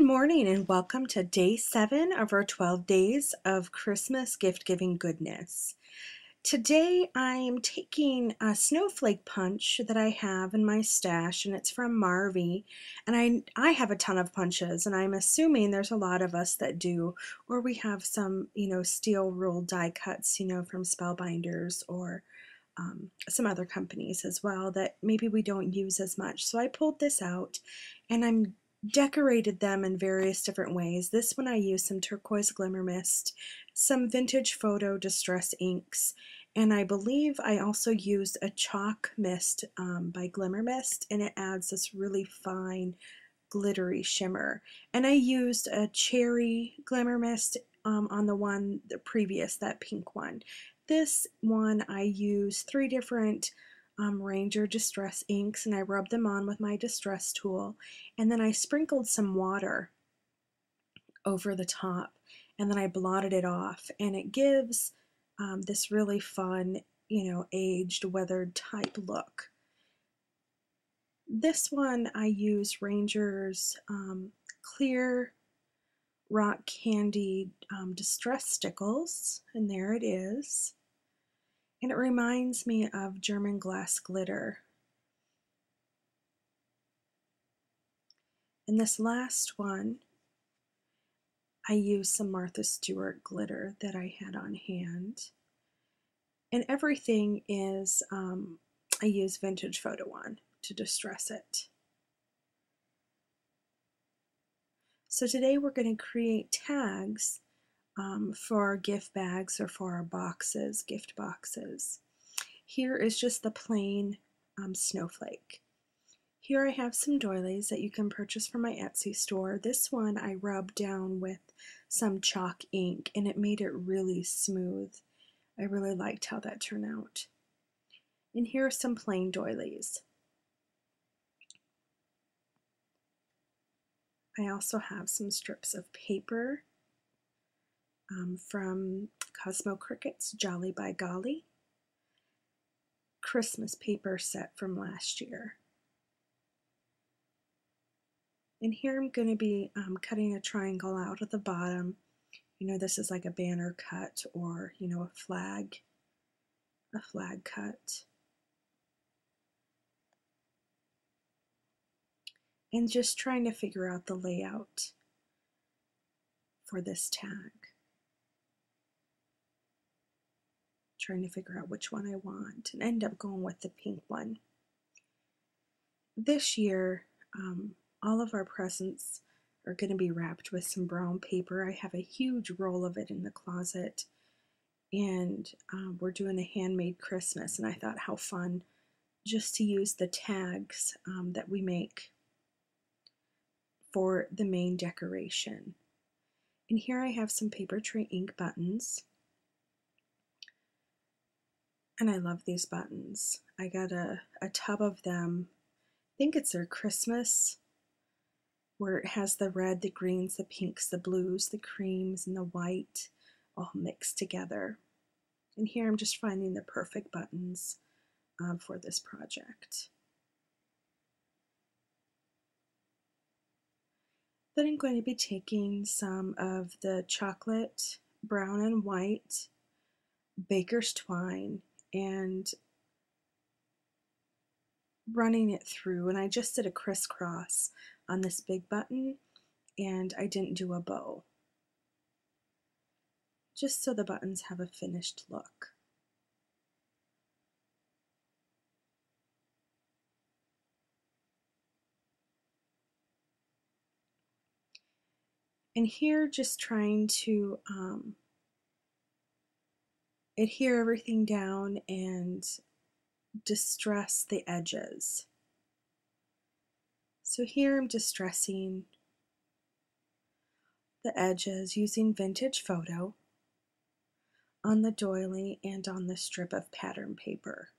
morning and welcome to day 7 of our 12 days of Christmas gift giving goodness. Today I'm taking a snowflake punch that I have in my stash, and it's from Marvy, and I have a ton of punches, and I'm assuming there's a lot of us that do, or we have some steel ruled die cuts from Spellbinders or some other companies as well that maybe we don't use as much. So I pulled this out and I'm decorated them in various different ways. This one I used some turquoise glimmer mist, some vintage photo distress inks, and I believe I also used a chalk mist by Glimmer Mist, and it adds this really fine glittery shimmer. And I used a cherry glimmer mist on the previous, that pink one. This one I used 3 different Ranger Distress inks, and I rubbed them on with my distress tool, and then I sprinkled some water over the top, and then I blotted it off, and it gives this really fun, aged, weathered type look. This one I use Ranger's clear rock candy distress stickles, and there it is. And it reminds me of German glass glitter. And this last one, I used some Martha Stewart glitter that I had on hand. And everything is, I use Vintage Photo on to distress it. So today we're going to create tags for our gift bags or for our boxes, gift boxes. Here is just the plain snowflake. Here I have some doilies that you can purchase from my Etsy store. This one I rubbed down with some chalk ink and it made it really smooth. I really liked how that turned out. And here are some plain doilies. I also have some strips of paper from Cosmo Cricket's Jolly by Golly Christmas paper set from last year. And here I'm going to be cutting a triangle out at the bottom. This is like a banner cut or, a flag cut. And just trying to figure out the layout for this tag. Trying to figure out which one I want and end up going with the pink one. This year, all of our presents are going to be wrapped with some brown paper. I have a huge roll of it in the closet, and we're doing a handmade Christmas, and I thought how fun just to use the tags that we make for the main decoration. And here I have some paper tray ink buttons, and I love these buttons. I got a tub of them. I think it's their Christmas, where it has the red, the greens, the pinks, the blues, the creams, and the white all mixed together. And here I'm just finding the perfect buttons for this project. Then I'm going to be taking some of the chocolate, brown and white baker's twine and running it through, and I just did a crisscross on this big button, and I didn't do a bow, just so the buttons have a finished look. And here just trying to adhere everything down and distress the edges. So here I'm distressing the edges using Vintage Photo on the doily and on the strip of pattern paper.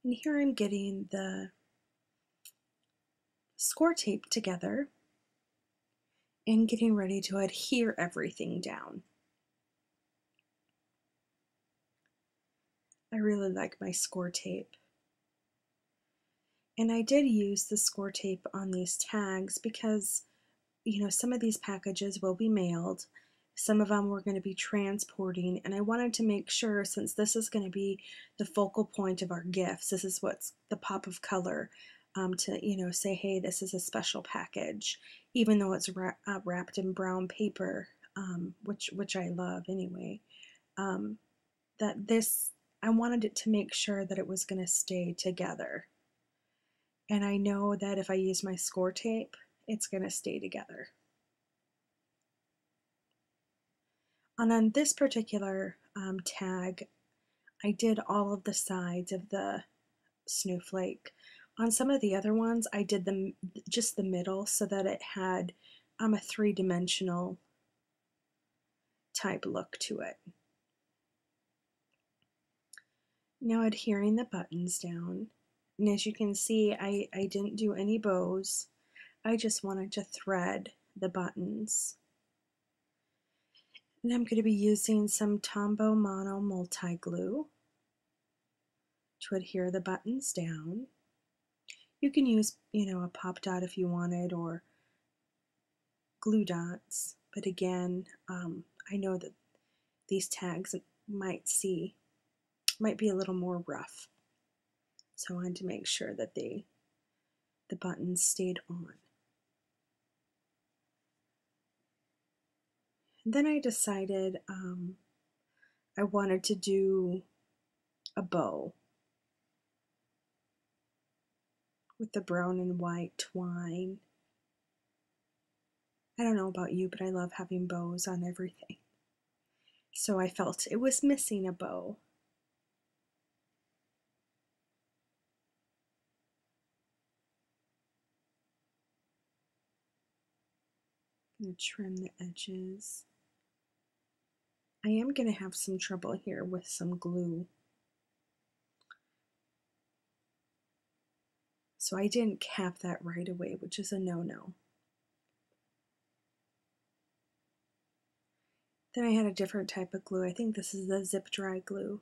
And here I'm getting the score tape together and getting ready to adhere everything down. I really like my score tape. And I did use the score tape on these tags because, some of these packages will be mailed. Some of them we're going to be transporting, and I wanted to make sure, since this is going to be the focal point of our gifts, this is what's the pop of color, to say, hey, this is a special package, even though it's wrapped in brown paper, which I love anyway. That this, I wanted it to make sure that it was going to stay together, and I know that if I use my score tape, it's going to stay together. And on this particular tag, I did all of the sides of the snowflake. On some of the other ones, I did just the middle so that it had a three-dimensional type look to it. Now adhering the buttons down, and as you can see, I didn't do any bows. I just wanted to thread the buttons. And I'm going to be using some Tombow Mono multi-glue to adhere the buttons down. You can use, a pop dot if you wanted, or glue dots, but again, I know that these tags might be a little more rough, so I wanted to make sure that the buttons stayed on. And then I decided I wanted to do a bow with the brown and white twine. I don't know about you, but I love having bows on everything. So I felt it was missing a bow. I'm going to trim the edges. I am going to have some trouble here with some glue. So I didn't cap that right away, which is a no-no. Then I had a different type of glue. I think this is the zip dry glue.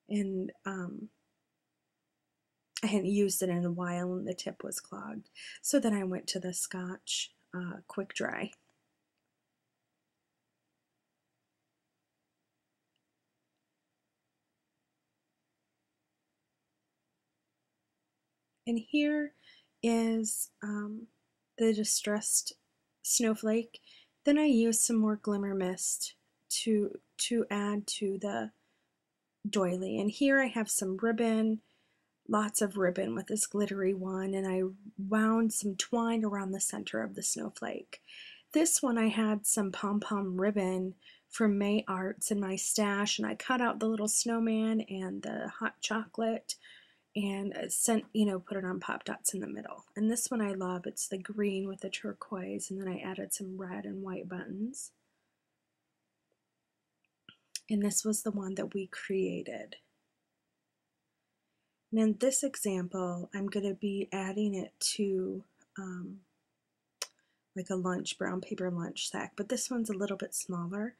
And I hadn't used it in a while and the tip was clogged. So then I went to the Scotch Quick Dry. And here is the distressed snowflake. Then I used some more glimmer mist to add to the doily. And here I have some ribbon, lots of ribbon with this glittery one, and I wound some twine around the center of the snowflake. This one I had some pom-pom ribbon from May Arts in my stash, and I cut out the little snowman and the hot chocolate and put it on pop dots in the middle. And this one I love. It's the green with the turquoise, and then I added some red and white buttons. And this was the one that we created. And in this example, I'm going to be adding it to like a brown paper lunch sack, but this one's a little bit smaller,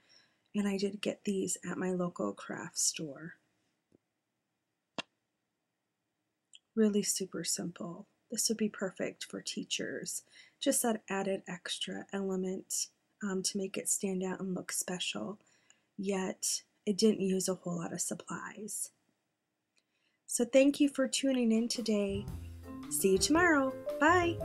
and I did get these at my local craft store. Really super simple. This would be perfect for teachers. Just that added extra element to make it stand out and look special, yet it didn't use a whole lot of supplies. So thank you for tuning in today. See you tomorrow. Bye.